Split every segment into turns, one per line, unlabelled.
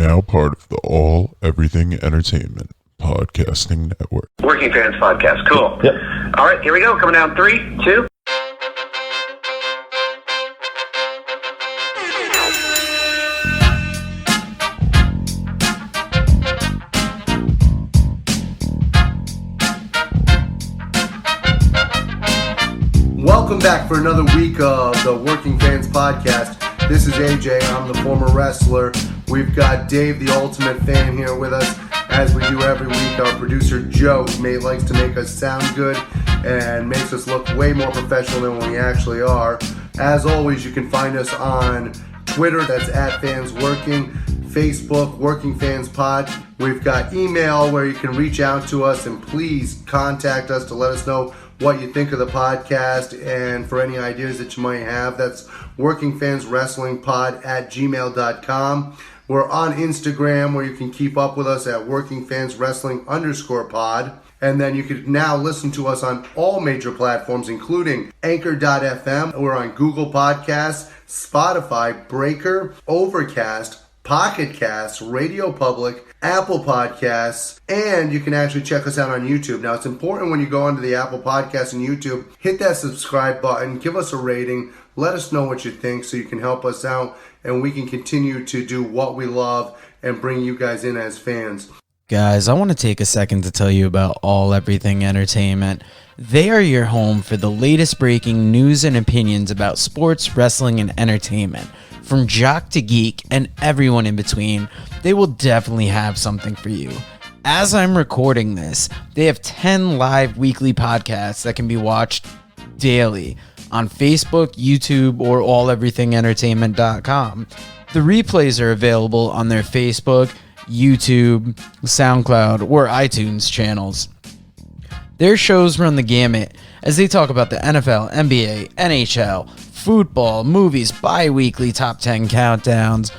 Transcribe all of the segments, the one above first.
Now part of the All Everything Entertainment Podcasting Network.
Working Fans Podcast. Cool.
Yep.
All right, here we go. Coming down 3, 2.
Welcome back for another week of the Working Fans Podcast. This is AJ. I'm the former wrestler. We've got Dave, the ultimate fan, here with us. As we do every week, our producer Joe likes to make us sound good and makes us look way more professional than we actually are. As always, you can find us on Twitter, that's @FansWorking, Facebook, Working Fans Pod. We've got email where you can reach out to us and please contact us to let us know what you think of the podcast and for any ideas that you might have. That's workingfanswrestlingpod@gmail.com. We're on Instagram where you can keep up with us at workingfanswrestling_pod. And then you can now listen to us on all major platforms, including Anchor.fm. We're on Google Podcasts, Spotify, Breaker, Overcast, Pocket Casts, Radio Public, Apple Podcasts, and you can actually check us out on YouTube. Now, it's important when you go onto the Apple Podcasts and YouTube, hit that subscribe button, give us a rating, let us know what you think so you can help us out and we can continue to do what we love and bring you guys in as fans.
Guys, I want to take a second to tell you about All Everything Entertainment. They are your home for the latest breaking news and opinions about sports, wrestling, and entertainment. From jock to geek and everyone in between, they will definitely have something for you. As I'm recording this, they have 10 live weekly podcasts that can be watched daily on Facebook, YouTube, or alleverythingentertainment.com. The replays are available on their Facebook, YouTube, SoundCloud, or iTunes channels. Their shows run the gamut as they talk about the NFL, NBA, NHL, football, movies, bi-weekly top 10 countdowns,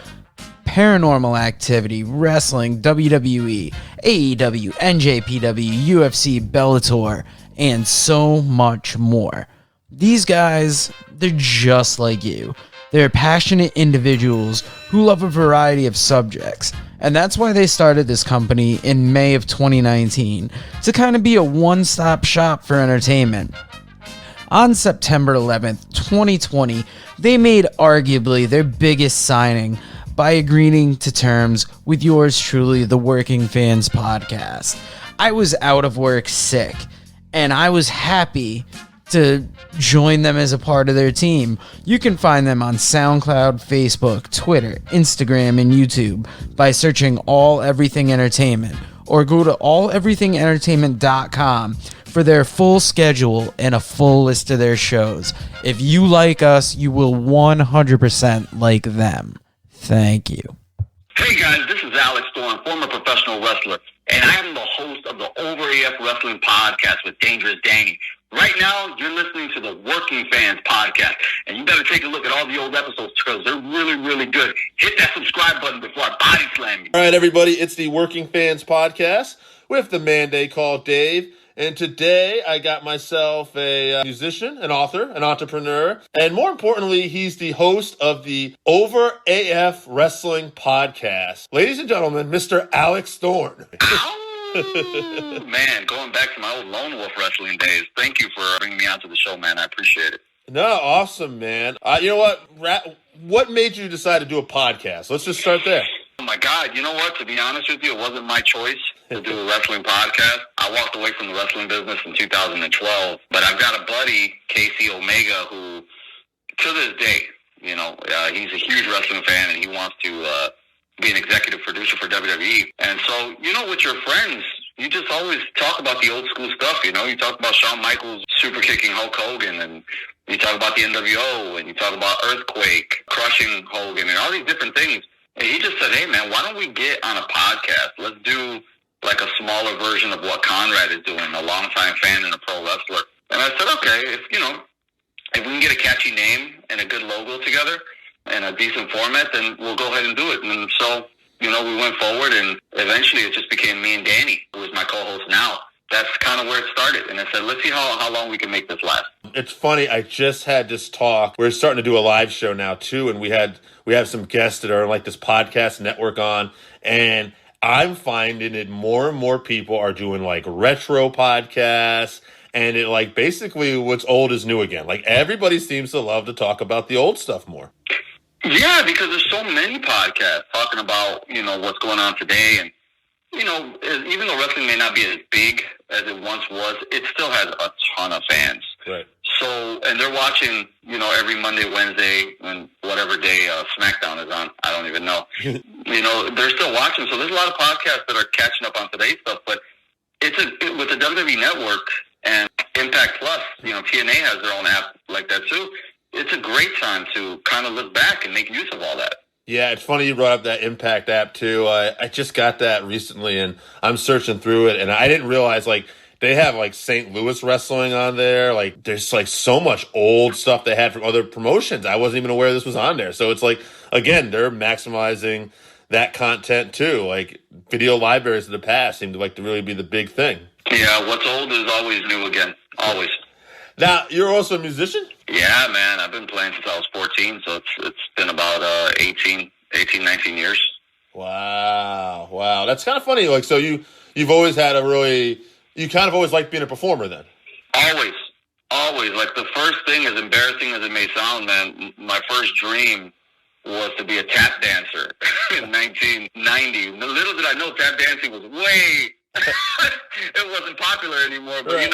paranormal activity, wrestling, WWE, AEW, NJPW, UFC, Bellator, and so much more. These guys, they're just like you. They're passionate individuals who love a variety of subjects, and that's why they started this company in May of 2019 to kind of be a one-stop shop for entertainment. On September 11th, 2020, they made arguably their biggest signing by agreeing to terms with yours truly, the Working Fans Podcast. I was out of work sick, and I was happy to join them as a part of their team. You can find them on SoundCloud, Facebook, Twitter, Instagram, and YouTube by searching All Everything Entertainment, or go to alleverythingentertainment.com for their full schedule and a full list of their shows. If you like us, you will 100% like them. Thank you.
Hey guys, this is Alex Thorn, former professional wrestler, and I am the host of the Over AF Wrestling Podcast with Dangerous Danny. Right now, you're listening to the Working Fans Podcast, and you better take a look at all the old episodes because they're really, really good. Hit that subscribe button before I body slam you.
All right, everybody, it's the Working Fans Podcast with the man they call Dave. And today I got myself a musician, an author, an entrepreneur, and more importantly, he's the host of the Over AF Wrestling Podcast. Ladies and gentlemen, Mr. Alex Thorn.
Man, going back to my old Lone Wolf wrestling days. Thank you for bringing me onto the show, man. I appreciate it.
No, awesome, man. You know what? What made you decide to do a podcast? Let's just start there.
Oh my God, you know what? To be honest with you, it wasn't my choice to do a wrestling podcast. I walked away from the wrestling business in 2012, but I've got a buddy, Casey Omega, who to this day, he's a huge wrestling fan and he wants to be an executive producer for WWE. And so, with your friends, you just always talk about the old school stuff, You talk about Shawn Michaels super kicking Hulk Hogan, and you talk about the NWO, and you talk about Earthquake crushing Hogan, and all these different things. And he just said, hey, man, why don't we get on a podcast? Let's do like a smaller version of what Conrad is doing, a longtime fan and a pro wrestler. And I said, okay, if we can get a catchy name and a good logo together and a decent format, then we'll go ahead and do it. And so, we went forward, and eventually it just became me and Danny, who is my co-host now. That's kind of where it started. And I said, let's see how long we can make this last.
It's funny, I just had this talk. We're starting to do a live show now, too, and we had we have some guests that are like this podcast network on, and I'm finding it more and more people are doing like retro podcasts, and it like basically what's old is new again. Like everybody seems to love to talk about the old stuff more.
Yeah, because there's so many podcasts talking about, what's going on today. And, even though wrestling may not be as big as it once was, it still has a ton of fans.
Right.
So, and they're watching, every Monday, Wednesday, and whatever day SmackDown is on. I don't even know. They're still watching. So there's a lot of podcasts that are catching up on today's stuff. But with the WWE Network and Impact Plus, TNA has their own app like that too. It's a great time to kind of look back and make use of all that.
Yeah, it's funny you brought up that Impact app too. I just got that recently, and I'm searching through it, and I didn't realize like they have like St. Louis wrestling on there. Like there's like so much old stuff they had from other promotions. I wasn't even aware this was on there. So it's like, again, they're maximizing that content too. Like video libraries of the past seem to like to really be the big thing.
Yeah, what's old is always new again. Always.
Now, you're also a musician?
Yeah, man. I've been playing since I was 14, so it's been about 18, 19 years.
Wow. That's kind of funny. Like, so you've always had you kind of always liked being a performer then?
Always. Like, the first thing, as embarrassing as it may sound, man, my first dream was to be a tap dancer in 1990. Little did I know tap dancing was it wasn't popular anymore, but,
right.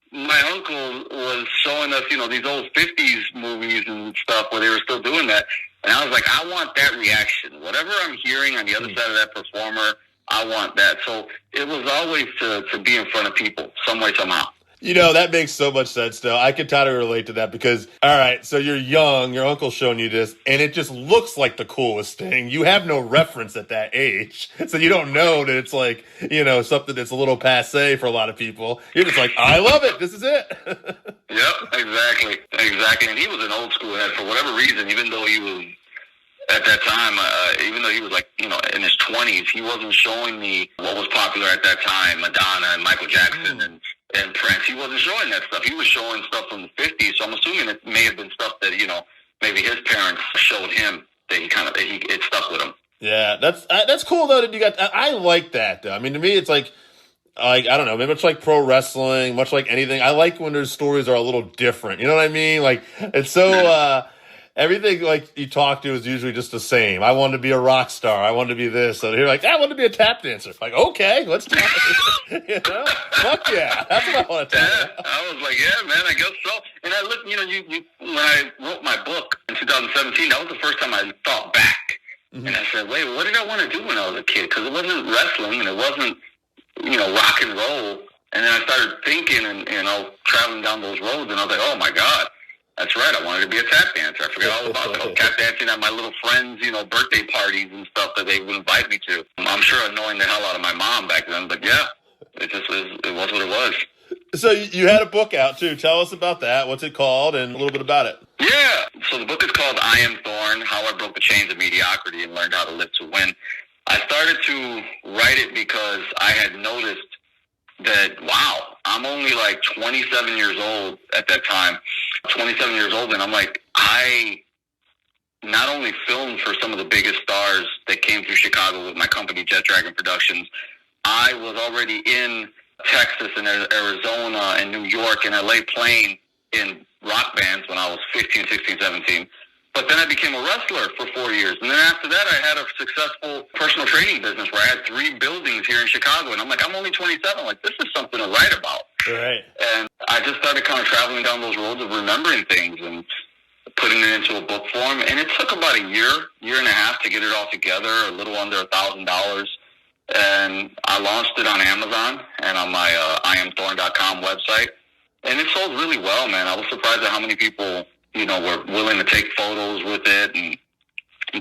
My uncle was showing us, these old 50s movies and stuff where they were still doing that. And I was like, I want that reaction. Whatever I'm hearing on the other side of that performer, I want that. So it was always to be in front of people, some way, somehow.
That makes so much sense, though. I can totally relate to that because, all right, so you're young, your uncle's showing you this, and it just looks like the coolest thing. You have no reference at that age, so you don't know that it's like, something that's a little passé for a lot of people. You're just like, I love it. This is it.
Yep, exactly. And he was an old school head for whatever reason, even though he was, at that time, even though he was like, in his 20s, he wasn't showing me what was popular at that time, Madonna and Michael Jackson and Prince. He wasn't showing that stuff. He was showing stuff from the 50s. So I'm assuming it may have been stuff that, maybe his parents showed him that it stuck with him.
Yeah, that's cool though that you got. I like that though. I mean, to me, it's like I don't know, maybe much like pro wrestling, much like anything. I like when their stories are a little different. You know what I mean? Like it's so. Everything like you talk to is usually just the same. I wanted to be a rock star. I wanted to be this. So you're like, I want to be a tap dancer. Like, okay, let's do it. Fuck yeah, that's what I want to tell you.
I was like, yeah, man, I guess so. And I looked, when I wrote my book in 2017, that was the first time I thought back. Mm-hmm. And I said, wait, what did I want to do when I was a kid? Because it wasn't wrestling and it wasn't, rock and roll. And then I started thinking and, traveling down those roads, and I was like, oh my God. That's right. I wanted to be a tap dancer. I forgot all about that. I was tap dancing at my little friends', birthday parties and stuff that they would invite me to. I'm sure annoying the hell out of my mom back then, but yeah, it was what it was.
So you had a book out too. Tell us about that. What's it called and a little bit about it.
Yeah. So the book is called I Am Thorn, How I Broke the Chains of Mediocrity and Learned How to Live to Win. I started to write it because I had noticed that, wow, I'm only like 27 years old at that time. 27 years old, and I'm like, I not only filmed for some of the biggest stars that came through Chicago with my company, Jet Dragon Productions, I was already in Texas and Arizona and New York and LA playing in rock bands when I was 15, 16, 17. But then I became a wrestler for 4 years. And then after that, I had a successful personal training business where I had 3 buildings here in Chicago. And I'm like, I'm only 27. Like, this is something to write about.
Right.
And I just started kind of traveling down those roads of remembering things and putting it into a book form. And it took about a year and a half to get it all together, a little under $1,000. And I launched it on Amazon and on my IamThorn.com website. And it sold really well, man. I was surprised at how many people were willing to take photos with it and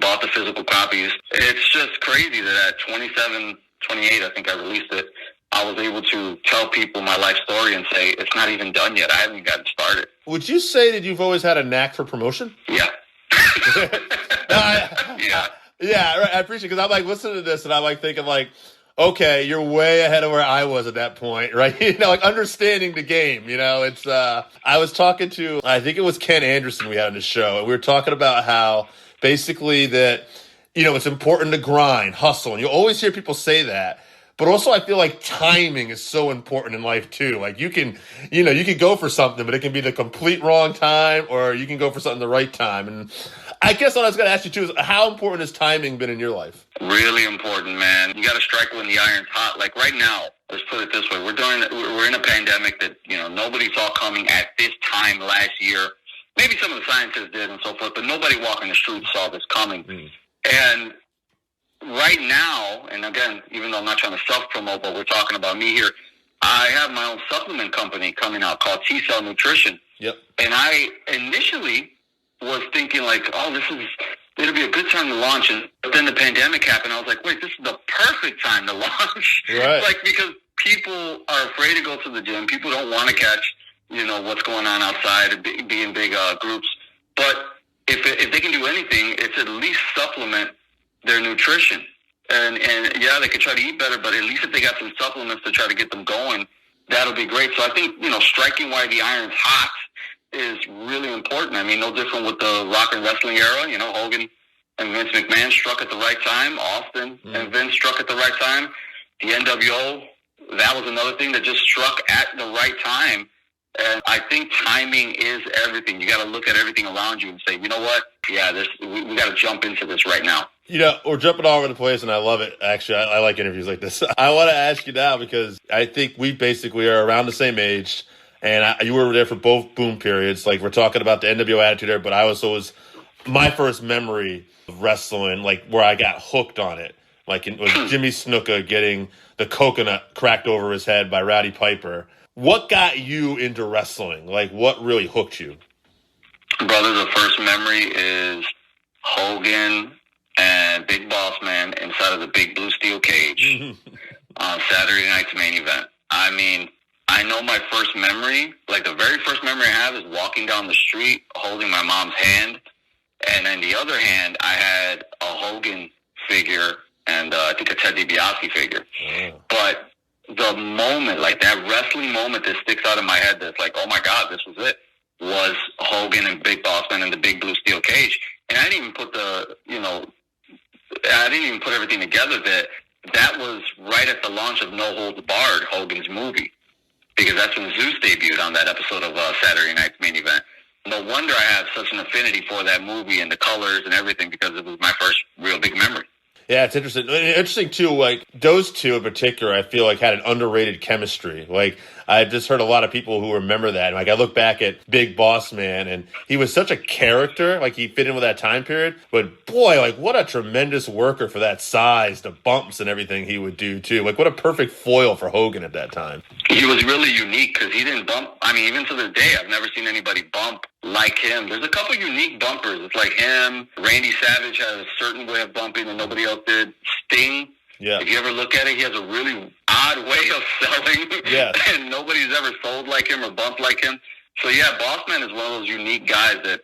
bought the physical copies. It's just crazy that at 27, 28, I think I released it, I was able to tell people my life story and say, it's not even done yet. I haven't gotten started.
Would you say that you've always had a knack for promotion?
Yeah.
Yeah. Yeah, right. I appreciate it because I'm like listening to this and I'm like thinking like, okay, you're way ahead of where I was at that point, right? Like understanding the game, I was talking to, I think it was Ken Anderson we had on the show, and we were talking about how basically that, it's important to grind, hustle. And you always hear people say that. But also I feel like timing is so important in life too. Like you can go for something, but it can be the complete wrong time, or you can go for something the right time. And I guess what I was going to ask you too is, how important has timing been in your life?
Really important, man. You got to strike when the iron's hot. Like right now, let's put it this way. We're in a pandemic that, nobody saw coming at this time last year. Maybe some of the scientists did and so forth, but nobody walking the streets saw this coming. And right now, and again, even though I'm not trying to self-promote, but we're talking about me here, I have my own supplement company coming out called T-Cell Nutrition.
Yep.
And I initially was thinking like, it'll be a good time to launch. But then the pandemic happened. I was like, wait, this is the perfect time to launch.
Right.
Like, because people are afraid to go to the gym. People don't want to catch, what's going on outside, be in big groups. But if they can do anything, it's at least supplement their nutrition. And yeah, they could try to eat better, but at least if they got some supplements to try to get them going, that'll be great. So I think, striking while the iron's hot is really important. I mean, no different with the rock and wrestling era. Hogan and Vince McMahon struck at the right time. Austin and Vince struck at the right time. The NWO, that was another thing that just struck at the right time. And I think timing is everything. You got to look at everything around you and say, you know what? Yeah, we got to jump into this right now.
We're jumping all over the place, and I love it. Actually, I like interviews like this. I want to ask you now, because I think we basically are around the same age, and you were there for both boom periods. Like, we're talking about the NWO Attitude Era, but I also was my first memory of wrestling, like, where I got hooked on it. Like, it was Jimmy Snuka getting the coconut cracked over his head by Rowdy Piper. What got you into wrestling? Like, what really hooked you?
Brother, the first memory is Hogan and Big Boss Man inside of the big blue steel cage on Saturday night's main event. I mean, I know my first memory, like the very first memory I have, is walking down the street holding my mom's hand. And in the other hand, I had a Hogan figure and I think a Ted DiBiase figure. But the moment, like that wrestling moment that sticks out in my head that's like, oh my God, this was it, was Hogan and Big Boss Man in the big blue steel cage. And I didn't even put I didn't even put everything together that was right at the launch of No Holds Barred, Hogan's movie, because that's when Zeus debuted on that episode of Saturday Night's Main Event. No wonder I have such an affinity for that movie and the colors and everything, because it was my first real big memory.
Yeah, it's interesting. Interesting, too, like, those two in particular, I feel like had an underrated chemistry. Like, I've just heard a lot of people who remember that. Like, I look back at Big Boss Man, and he was such a character. Like, he fit in with that time period. But, boy, like, what a tremendous worker for that size, the bumps and everything he would do, too. Like, what a perfect foil for Hogan at that time. He
was really unique because he didn't bump. I mean, even to this day, I've never seen anybody bump like him. There's a couple unique bumpers. It's like him. Randy Savage has a certain way of bumping that nobody else did. Sting.
Yeah.
If you ever look at it, he has a really odd way of selling.
Yeah.
And nobody's ever sold like him or bumped like him. So, yeah, Bossman is one of those unique guys that,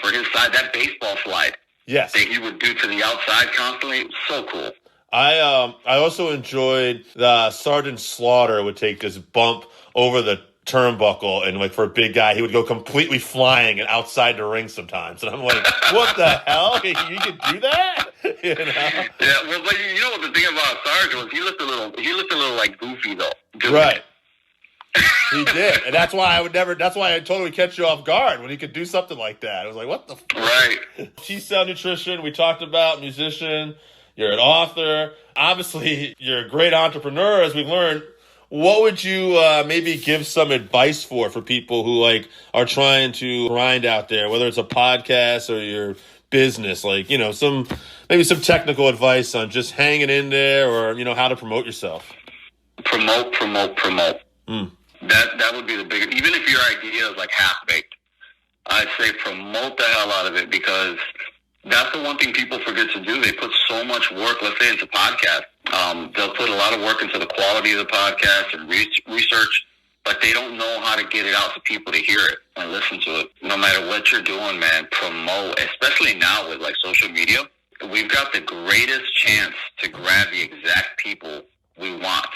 for his side, that baseball slide.
Yes.
That he would do to the outside constantly. So cool.
I also enjoyed the Sergeant Slaughter would take this bump over the turnbuckle, and like for a big guy, he would go completely flying and outside the ring sometimes. And I'm like, what the hell? You can do that?
Yeah, well, but you know what the thing about Sarge was? He looked a little like goofy though.
Right. He did, and that's why I totally catch you off guard when he could do something like that. I was like, what the
Right.
T-Cell Nutrition, we talked about, musician, you're an author. Obviously, you're a great entrepreneur, as we've learned. What would you maybe give some advice for people who like are trying to grind out there, whether it's a podcast or your business, like, some technical advice on just hanging in there, or, how to promote yourself?
Promote. That would be the bigger, even if your idea is like half-baked, I'd say promote the hell out of it, because that's the one thing people forget to do. They put so much work, let's say, into podcasts. They'll put a lot of work into the quality of the podcast and research, but they don't know how to get it out to people to hear it and listen to it. No matter what you're doing, man, promote, especially now with like social media. We've got the greatest chance to grab the exact people we want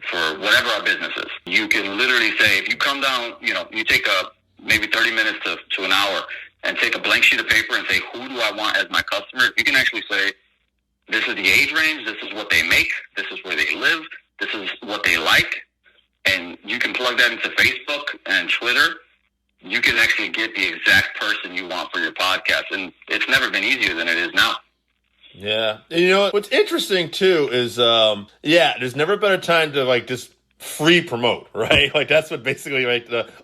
for whatever our business is. You can literally say, if you come down, you take maybe 30 minutes to an hour and take a blank sheet of paper and say, who do I want as my customer? You can actually say, this is the age range, this is what they make, this is where they live, this is what they like, and you can plug that into Facebook and Twitter. You can actually get the exact person you want for your podcast, and it's never been easier than it is now.
Yeah. And you know, what's interesting too is, there's never been a time to like just free promote, right? Like that's what basically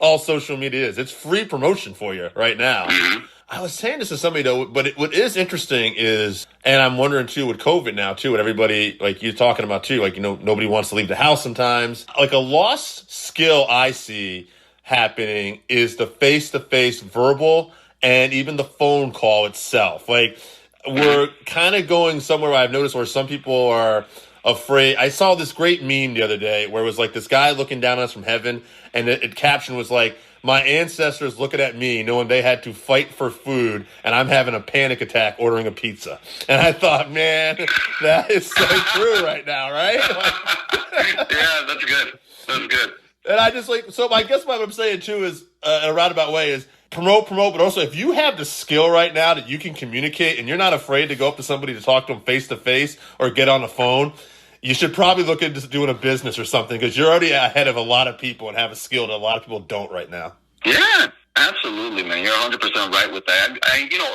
all social media is. It's free promotion for you right now.
Mm-hmm.
I was saying this to somebody though, but what is interesting is, and I'm wondering too with COVID now too, what everybody, like you're talking about too, like, you know, nobody wants to leave the house sometimes. Like a lost skill I see happening is the face-to-face verbal and even the phone call itself. Like we're kind of going somewhere where I've noticed where some people are afraid. I saw this great meme the other day where it was like this guy looking down on us from heaven, and it caption was like, my ancestors looking at me knowing they had to fight for food, and I'm having a panic attack ordering a pizza. And I thought, man, that is so true right now, right?
Yeah, that's good. That's good.
And I just so I guess what I'm saying too is, in a roundabout way, is promote, but also if you have the skill right now that you can communicate and you're not afraid to go up to somebody to talk to them face to face or get on the phone, you should probably look into doing a business or something because you're already ahead of a lot of people and have a skill that a lot of people don't right now.
Yeah, absolutely, man. You're 100% right with that.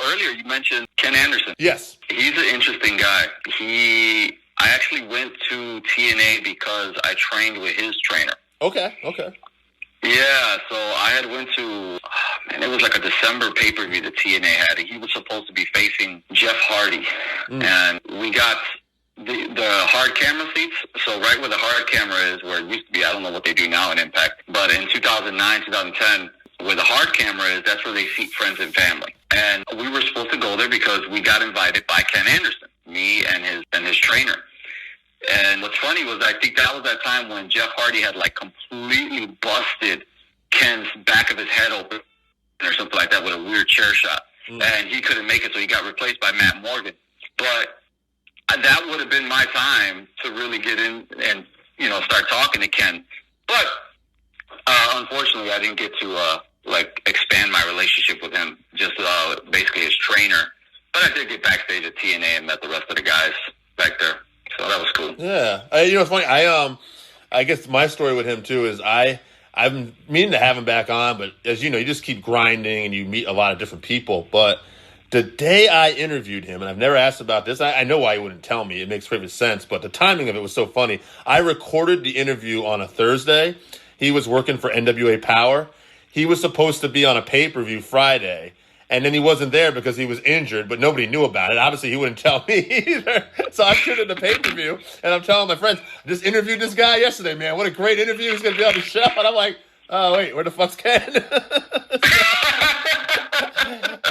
Earlier you mentioned Ken Anderson.
Yes.
He's an interesting guy. I actually went to TNA because I trained with his trainer.
Okay.
Yeah, so I had went to, it was like a December pay-per-view that TNA had. He was supposed to be facing Jeff Hardy. And we got the hard camera seats. So right where the hard camera is, where it used to be, I don't know what they do now in Impact, but in 2009, 2010, where the hard camera is, that's where they seat friends and family. And we were supposed to go there because we got invited by Ken Anderson, me and his trainer. And what's funny was I think that was that time when Jeff Hardy had like completely busted Ken's back of his head open or something like that with a weird chair shot. And he couldn't make it, so he got replaced by Matt Morgan. But that would have been my time to really get in and, start talking to Ken. But unfortunately, I didn't get to expand my relationship with him, just basically his trainer. But I did get backstage at TNA and met the rest of the guys back there. So that was cool.
Yeah. It's funny. I guess my story with him too is I'm meaning to have him back on, but as you know, you just keep grinding and you meet a lot of different people. But the day I interviewed him, and I've never asked about this, I know why he wouldn't tell me. It makes perfect sense, but the timing of it was so funny. I recorded the interview on a Thursday. He was working for NWA Power. He was supposed to be on a pay-per-view Friday, and then he wasn't there because he was injured, but nobody knew about it. Obviously, he wouldn't tell me either. So I tuned in the pay-per-view, and I'm telling my friends, I just interviewed this guy yesterday, man. What a great interview. He's going to be on the show. And I'm like, oh, wait, where the fuck's Ken?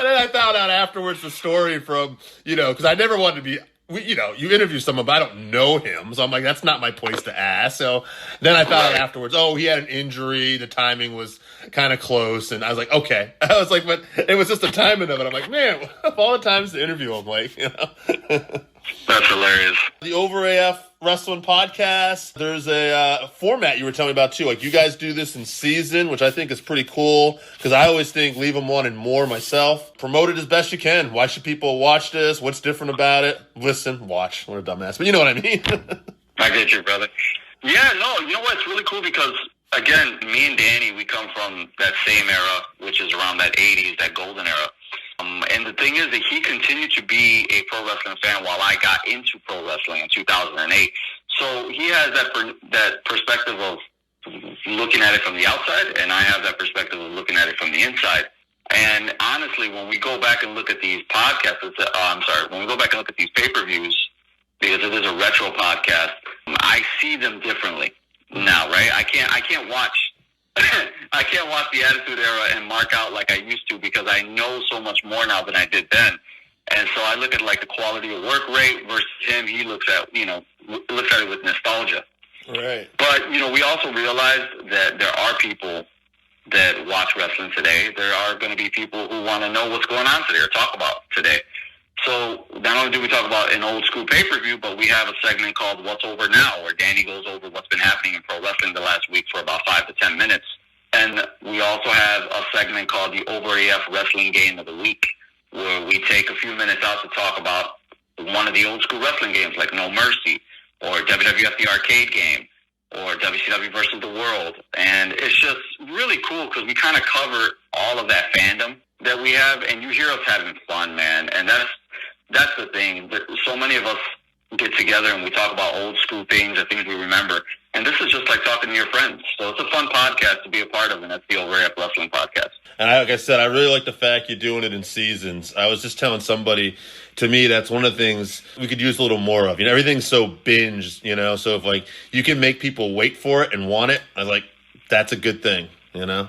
And then I found out afterwards the story from, because I never wanted to be, you interview someone, but I don't know him. So I'm like, that's not my place to ask. So then I found out afterwards, he had an injury. The timing was kind of close. And I was like, okay. I was like, but it was just the timing of it. I'm like, man, of all the times to interview him,
That's hilarious.
The Over AF Wrestling Podcast. There's a format you were telling me about too. Like you guys do this in season, which I think is pretty cool because I always think leave them wanting more myself. Promote it as best you can. Why should people watch this? What's different about it? Listen, watch. What a dumbass. But you know what I mean.
I get you, brother. Yeah, no, you know what? It's really cool because, again, me and Danny, we come from that same era, which is around that 80s, that golden era. And the thing is that he continued to be a pro wrestling fan while I got into pro wrestling in 2008. So he has that perspective of looking at it from the outside, and I have that perspective of looking at it from the inside. And honestly, when we go back and look at these podcasts, when we go back and look at these pay-per-views, because it is a retro podcast, I see them differently now, right? I can't watch I can't watch the Attitude Era and mark out like I used to because I know so much more now than I did then. And so I look at like the quality of work rate versus him. He looks at it with nostalgia.
Right.
But, we also realize that there are people that watch wrestling today. There are going to be people who want to know what's going on today or talk about today. So not only do we talk about an old school pay-per-view, but we have a segment called What's Over Now, where Danny goes over what's been happening in pro wrestling the last week for about 5 to 10 minutes. And we also have a segment called the Over AF Wrestling Game of the Week, where we take a few minutes out to talk about one of the old school wrestling games like No Mercy or WWF The Arcade Game or WCW versus the World. And it's just really cool because we kind of cover all of that fandom that we have, and you hear us having fun, man. And that's the thing. So many of us get together and we talk about old school things or things we remember. And this is just like talking to your friends. So it's a fun podcast to be a part of, and that's the Over AF Wrestling Podcast.
And like I said, I really like the fact you're doing it in seasons. I was just telling somebody, to me, that's one of the things we could use a little more of. Everything's so binged, so if like you can make people wait for it and want it, I was like, that's a good thing,
Yeah,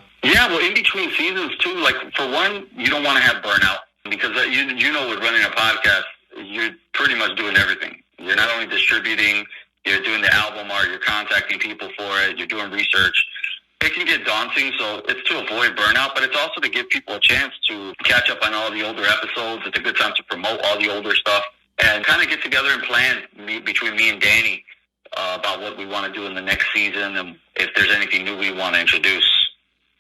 well, in between seasons too, like for one, you don't want to have burnout because you know with running a podcast, you're pretty much doing everything. You're not only distributing, you're doing the album art, you're contacting people for it, you're doing research. It can get daunting, so it's to avoid burnout, but it's also to give people a chance to catch up on all the older episodes. It's a good time to promote all the older stuff and kind of get together and plan between me and Danny about what we want to do in the next season and if there's anything new we want to introduce.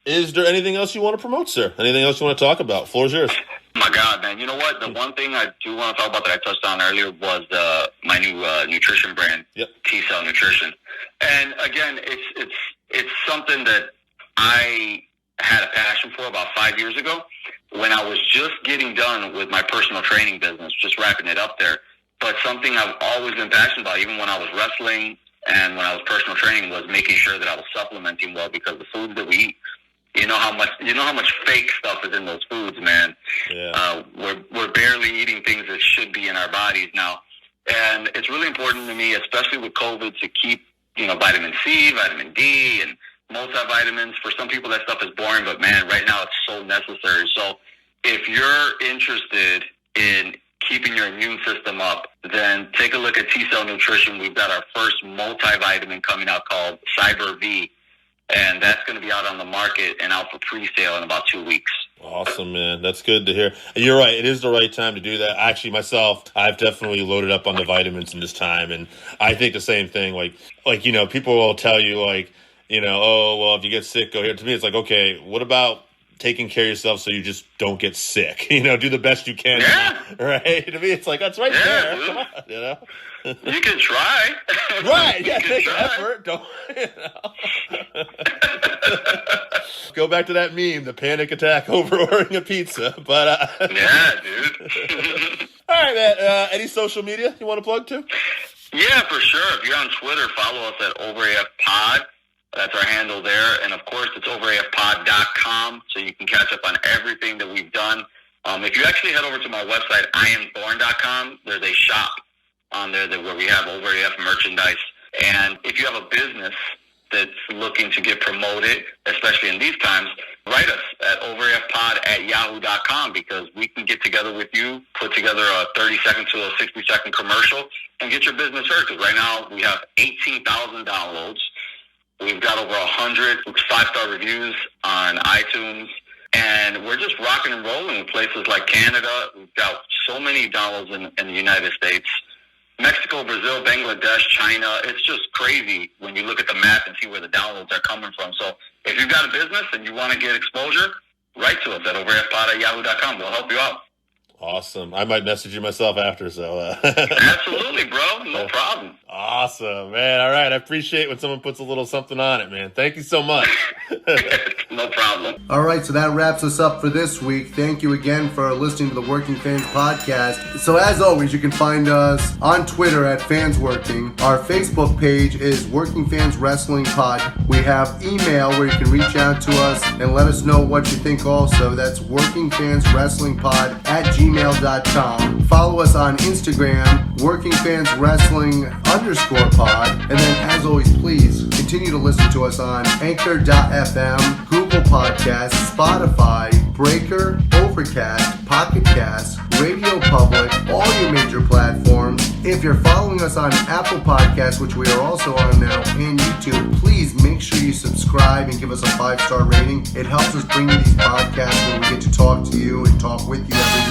Is there anything else you want to promote, sir? Anything else you want to talk about? Floor's yours.
My God, man. You know what? The one thing I do want to talk about that I touched on earlier was my new nutrition brand, T-Cell Nutrition. And again, it's something that I had a passion for about 5 years ago when I was just getting done with my personal training business, just wrapping it up there. But something I've always been passionate about, even when I was wrestling and when I was personal training, was making sure that I was supplementing well because the foods that we eat, you know how much fake stuff is in those foods, man.
Yeah.
We're barely eating things that should be in our bodies now. And it's really important to me, especially with COVID, to keep, vitamin C, vitamin D, and multivitamins. For some people, that stuff is boring, but man, right now it's so necessary. So if you're interested in keeping your immune system up, then take a look at T-Cell Nutrition. We've got our first multivitamin coming out called Cyber V, and that's going to be out on the market and out for pre-sale in about 2 weeks.
Awesome, man. That's good to hear. You're right. It is the right time to do that. Actually, myself, I've definitely loaded up on the vitamins in this time, and I think the same thing. Like people will tell you, oh, well, if you get sick, go here. To me, it's like, okay, what about taking care of yourself so you just don't get sick? Do the best you can.
Yeah.
Right? To me, it's like, that's right there. Dude. Come on,
You can try.
Right. Yeah, take effort. Don't, Go back to that meme, the panic attack over ordering a pizza. But
yeah, dude.
All right, man. Any social media you want to plug to?
Yeah, for sure. If you're on Twitter, follow us at OverAFPod. That's our handle there. And, of course, it's overafpod.com, so you can catch up on everything that we've done. If you actually head over to my website, IamThorn.com, there's a shop on there where we have Over AF merchandise. And if you have a business that's looking to get promoted, especially in these times, write us at overafpod@yahoo.com because we can get together with you, put together a 30-second to a 60-second commercial, and get your business heard. Because right now we have 18,000 downloads. We've got over 100 5-star reviews on iTunes. And we're just rocking and rolling in places like Canada. We've got so many downloads in the United States. Mexico, Brazil, Bangladesh, China. It's just crazy when you look at the map and see where the downloads are coming from. So if you've got a business and you want to get exposure, write to us at overafpod@yahoo.com. We'll help you out.
Awesome. I might message you myself after, so.
Absolutely, bro. No problem.
Awesome, man. All right. I appreciate when someone puts a little something on it, man. Thank you so much.
No problem.
All right, so that wraps us up for this week. Thank you again for listening to the Working Fans Podcast. So as always, you can find us on Twitter at FansWorking. Our Facebook page is Working Fans Wrestling Pod. We have email where you can reach out to us and let us know what you think also. That's workingfanswrestlingpod@gmail.com. Follow us on Instagram, workingfanswrestling_pod. And then as always, please continue to listen to us on Anchor.fm, Google Podcasts, Spotify, Breaker, Overcast, Pocket Cast, Radio Public, all your major platforms. If you're following us on Apple Podcasts, which we are also on now, and YouTube, please make sure you subscribe and give us a 5-star rating. It helps us bring you these podcasts where we get to talk to you and talk with you every week.